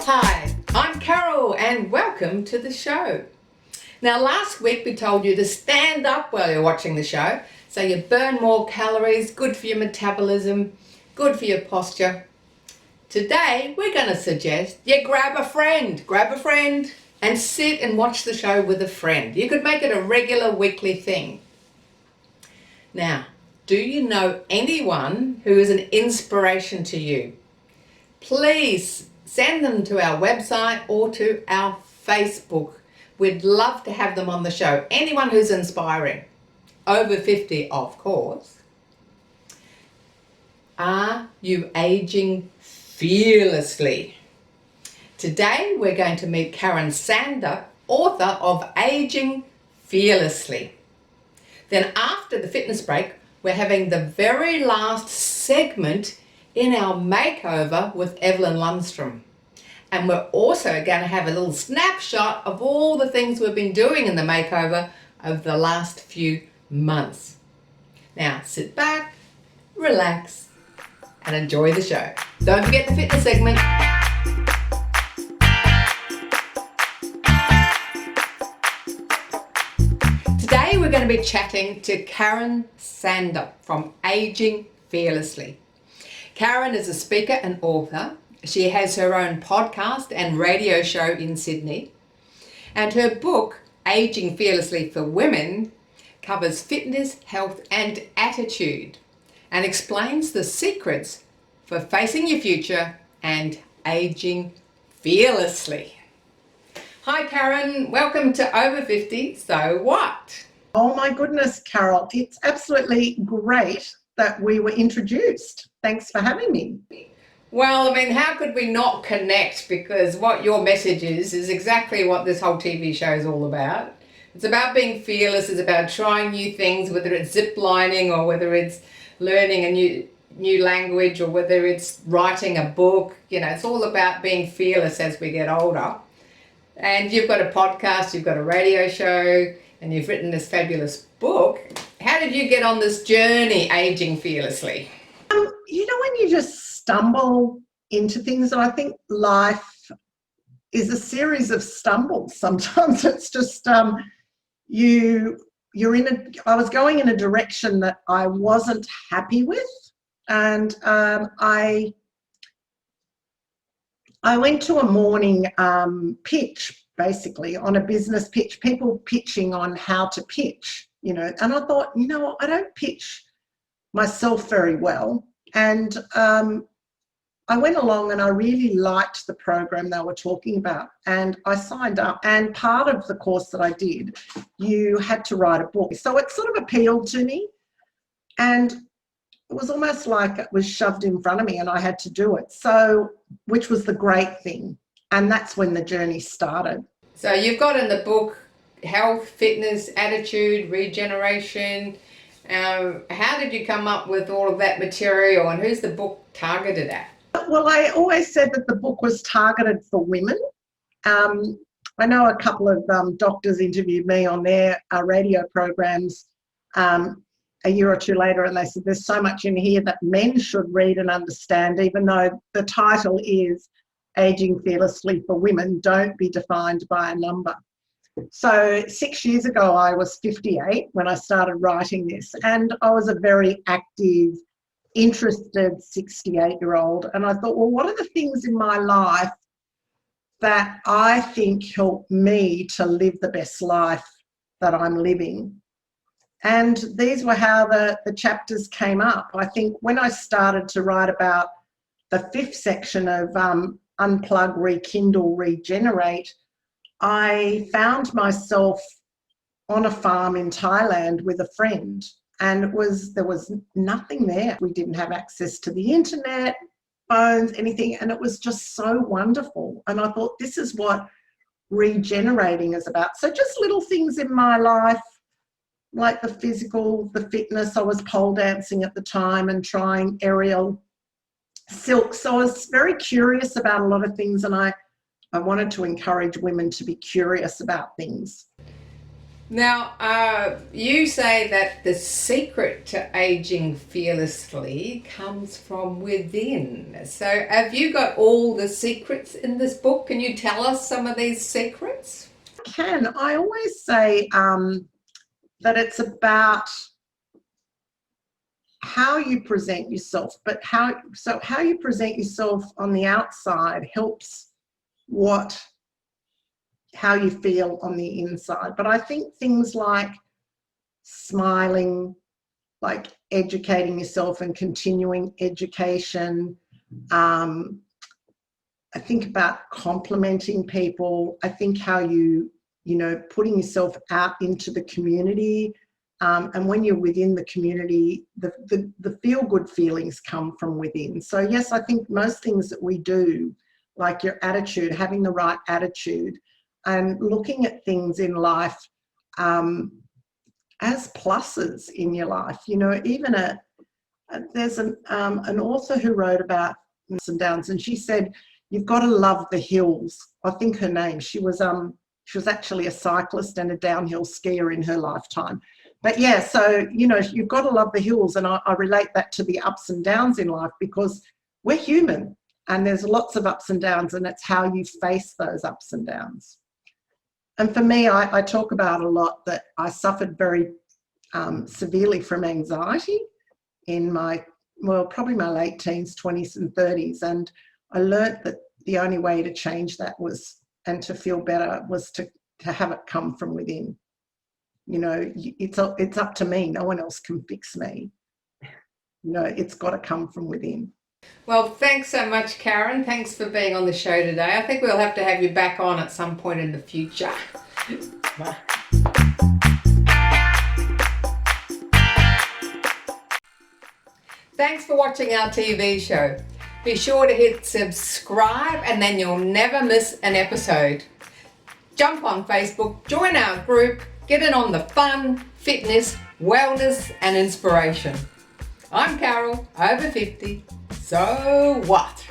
Hi, I'm Carol and welcome to the show. Now last week we told you to stand up while you're watching the show so you burn more calories, good for your metabolism, good for your posture. Today we're going to suggest you grab a friend and sit and watch the show with a friend. You could make it a regular weekly thing. Now, do you know anyone who is an inspiration to you? Please send them to our website or to our Facebook. We'd love to have them on the show. Anyone who's inspiring. Over 50, of course. Are you aging fearlessly? Today we're going to meet Karen Sander, author of Aging Fearlessly. Then after the fitness break, we're having the very last segment in our makeover with Evelyn Lundstrom. And we're also going to have a little snapshot of all the things we've been doing in the makeover over the last few months. Now sit back, relax, and enjoy the show. Don't forget the fitness segment. Today we're going to be chatting to Karen Sander from Aging Fearlessly. Karen is a speaker and author. She has her own podcast and radio show in Sydney. And her book, Aging Fearlessly for Women, covers fitness, health and attitude and explains the secrets for facing your future and aging fearlessly. Hi Karen, welcome to Over 50, So What? Oh my goodness, Carol, it's absolutely great that we were introduced. Thanks for having me. Well, I mean, how could we not connect? Because what your message is exactly what this whole TV show is all about. It's about being fearless. It's about trying new things, whether it's zip lining or whether it's learning a new language or whether it's writing a book. You know, it's all about being fearless as we get older. And you've got a podcast, you've got a radio show, and you've written this fabulous book. How did you get on this journey, aging fearlessly? You know, when you just stumble into things, and I think life is a series of stumbles. Sometimes it's just I was going in a direction that I wasn't happy with, and I went to a morning pitch, basically on a business pitch, people pitching on how to pitch, you know, and I thought, you know, I don't pitch myself very well. And I went along and I really liked the program they were talking about, and I signed up, and part of the course that I did, you had to write a book. So it sort of appealed to me, and it was almost like it was shoved in front of me and I had to do it. So, which was the great thing. And that's when the journey started. So you've got in the book health, fitness, attitude, regeneration. How did you come up with all of that material, and who's the book targeted at? Well, I always said that the book was targeted for women. I know a couple of doctors interviewed me on their radio programs a year or two later, and they said there's so much in here that men should read and understand, even though the title is Aging Fearlessly for Women, Don't Be Defined by a Number. So 6 years ago, I was 58 when I started writing this, and I was a very active, interested 68-year-old. And I thought, well, what are the things in my life that I think help me to live the best life that I'm living? And these were how the chapters came up. I think when I started to write about the fifth section of Unplug, Rekindle, Regenerate, I found myself on a farm in Thailand with a friend, and there was nothing there. We didn't have access to the internet, phones, anything, and it was just so wonderful. And I thought, this is what regenerating is about. So just little things in my life, like the physical, the fitness. I was pole dancing at the time and trying aerial silk. So I was very curious about a lot of things, and I wanted to encourage women to be curious about things. Now, you say that the secret to aging fearlessly comes from within. So, have you got all the secrets in this book? Can you tell us some of these secrets? I always say that it's about how you present yourself, but how you present yourself on the outside helps how you feel on the inside. But I think things like smiling, like educating yourself and continuing education. I think about complimenting people. I think how putting yourself out into the community. And when you're within the community, the feel-good feelings come from within. So yes, I think most things that we do, like your attitude, having the right attitude, and looking at things in life as pluses in your life. Even there's an author who wrote about ups and downs, and she said, you've got to love the hills. I think her name, she was actually a cyclist and a downhill skier in her lifetime. But yeah, so, you've got to love the hills. And I relate that to the ups and downs in life, because we're human and there's lots of ups and downs, and it's how you face those ups and downs. And for me, I talk about a lot that I suffered very severely from anxiety in probably my late teens, 20s and 30s. And I learnt that the only way to change that and to feel better was to have it come from within. It's up to me. No one else can fix me. It's got to come from within. Well, thanks so much, Karen. Thanks for being on the show today. I think we'll have to have you back on at some point in the future. Thanks for watching our TV show. Be sure to hit subscribe, and then you'll never miss an episode. Jump on Facebook, join our group, get in on the fun, fitness, wellness and inspiration. I'm Carol, over 50. So what?